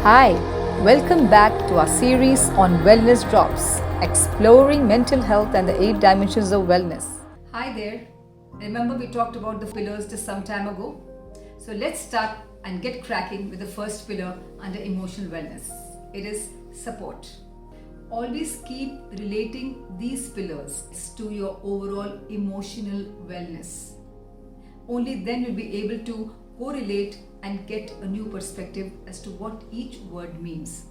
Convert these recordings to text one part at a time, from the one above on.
Hi, welcome back to our series on Wellness Drops, exploring mental health and the 8 dimensions of wellness. Hi there. Remember we talked about the pillars just some time ago? So let's start and get cracking with the first pillar under emotional wellness. It is support. Always keep relating these pillars to your overall emotional wellness. Only then you'll be able to correlate and get a new perspective as to what each word means.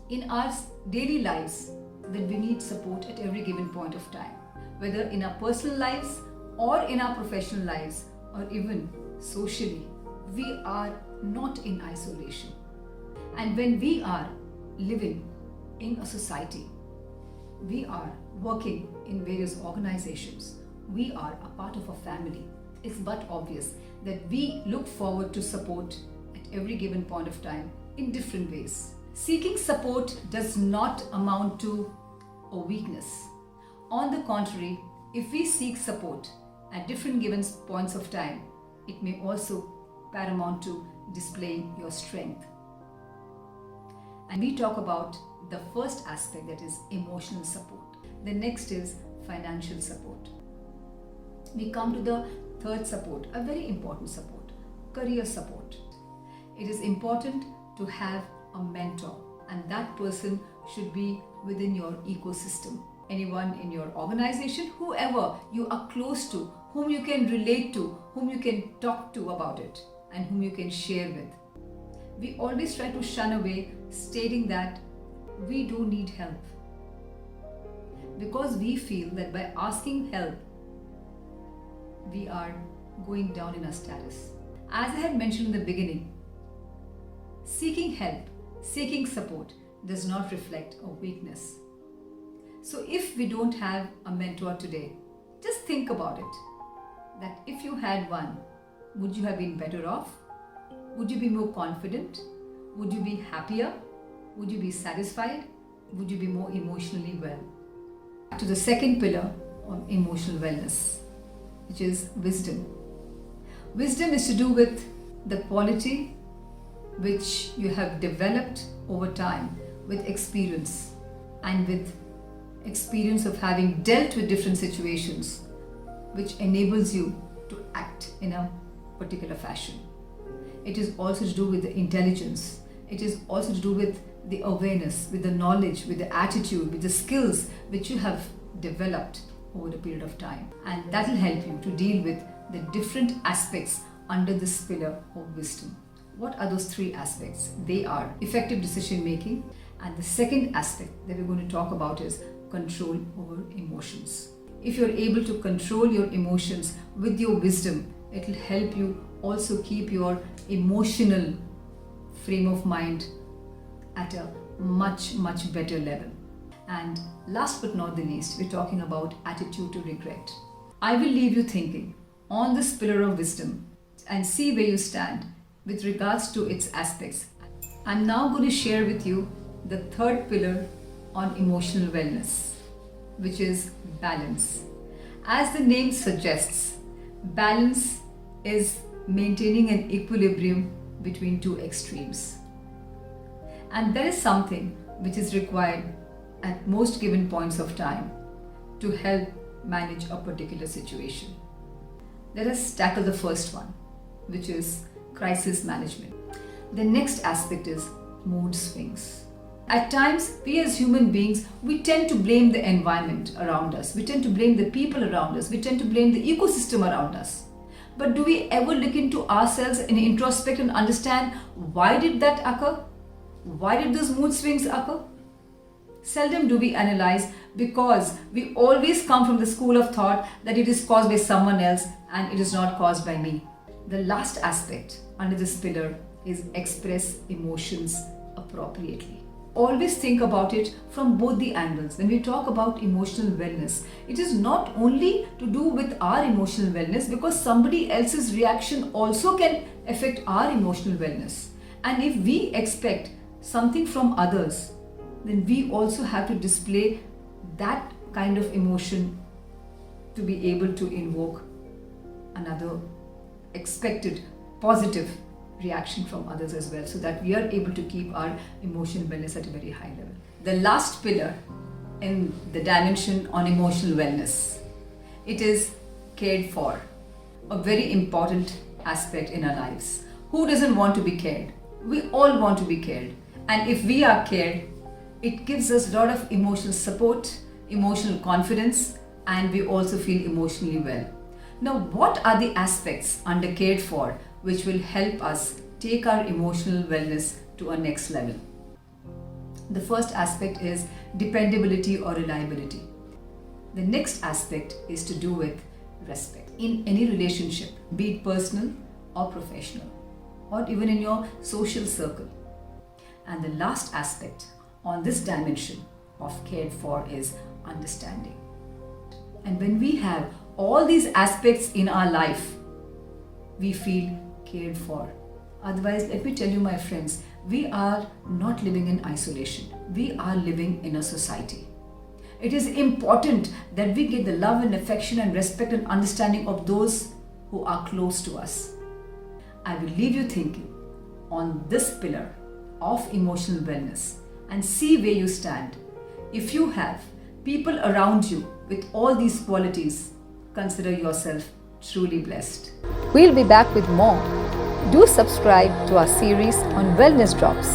In our daily lives, that we need support at every given point of time, whether in our personal lives or in our professional lives or even socially, we are not in isolation. And when we are living in a society, we are working in various organizations, we are a part of a family. It's but obvious that we look forward to support at every given point of time in different ways. Seeking support does not amount to a weakness. On the contrary, if we seek support at different given points of time, it may also paramount to displaying your strength. And we talk about the first aspect, that is emotional support. The next is financial support. We come to the third support, a very important support, career support. It is important to have a mentor, and that person should be within your ecosystem. Anyone in your organization, whoever you are close to, whom you can relate to, whom you can talk to about it, and whom you can share with. We always try to shun away stating that we do need help, because we feel that by asking help, we are going down in our status. As I had mentioned in the beginning, seeking help, seeking support does not reflect a weakness. So if we don't have a mentor today, just think about it, that if you had one, would you have been better off? Would you be more confident? Would you be happier? Would you be satisfied? Would you be more emotionally well? To the second pillar of emotional wellness, which is wisdom. Wisdom is to do with the quality which you have developed over time with experience, and with experience of having dealt with different situations, which enables you to act in a particular fashion. It is also to do with the intelligence. It is also to do with the awareness, with the knowledge, with the attitude, with the skills which you have developed over a period of time. And that will help you to deal with the different aspects under this pillar of wisdom. What are those three aspects? They are effective decision making, and the second aspect that we're going to talk about is control over emotions. If you're able to control your emotions with your wisdom, it will help you also keep your emotional frame of mind at a much better level. And last but not the least, we're talking about attitude to regret. I will leave you thinking on this pillar of wisdom and see where you stand with regards to its aspects. I'm now going to share with you the third pillar on emotional wellness, which is balance. As the name suggests, balance is maintaining an equilibrium between two extremes. And there is something which is required at most given points of time to help manage a particular situation. Let us tackle the first one, which is crisis management. The next aspect is mood swings. At times, we as human beings, we tend to blame the environment around us. We tend to blame the people around us. We tend to blame the ecosystem around us. But do we ever look into ourselves and introspect and understand why did that occur? Why did those mood swings occur? Seldom do we analyze, because we always come from the school of thought that it is caused by someone else and it is not caused by me. The last aspect under this pillar is express emotions appropriately. Always think about it from both the angles. When we talk about emotional wellness, it is not only to do with our emotional wellness, because somebody else's reaction also can affect our emotional wellness. And if we expect something from others, then we also have to display that kind of emotion to be able to invoke another expected positive reaction from others as well, so that we are able to keep our emotional wellness at a very high level. The last pillar in the dimension on emotional wellness, it is cared for, a very important aspect in our lives. Who doesn't want to be cared? We all want to be cared, and if we are cared, it gives us a lot of emotional support, emotional confidence, and we also feel emotionally well. Now, what are the aspects under cared for which will help us take our emotional wellness to a next level? The first aspect is dependability or reliability. The next aspect is to do with respect. In any relationship, be it personal or professional, or even in your social circle. And the last aspect on this dimension of cared for is understanding. And when we have all these aspects in our life, we feel cared for. Otherwise, let me tell you, my friends, we are not living in isolation. We are living in a society. It is important that we get the love and affection and respect and understanding of those who are close to us. I will leave you thinking on this pillar of emotional wellness and see where you stand. If you have people around you with all these qualities, consider yourself truly blessed. We'll be back with more. Do subscribe to our series on Wellness Drops.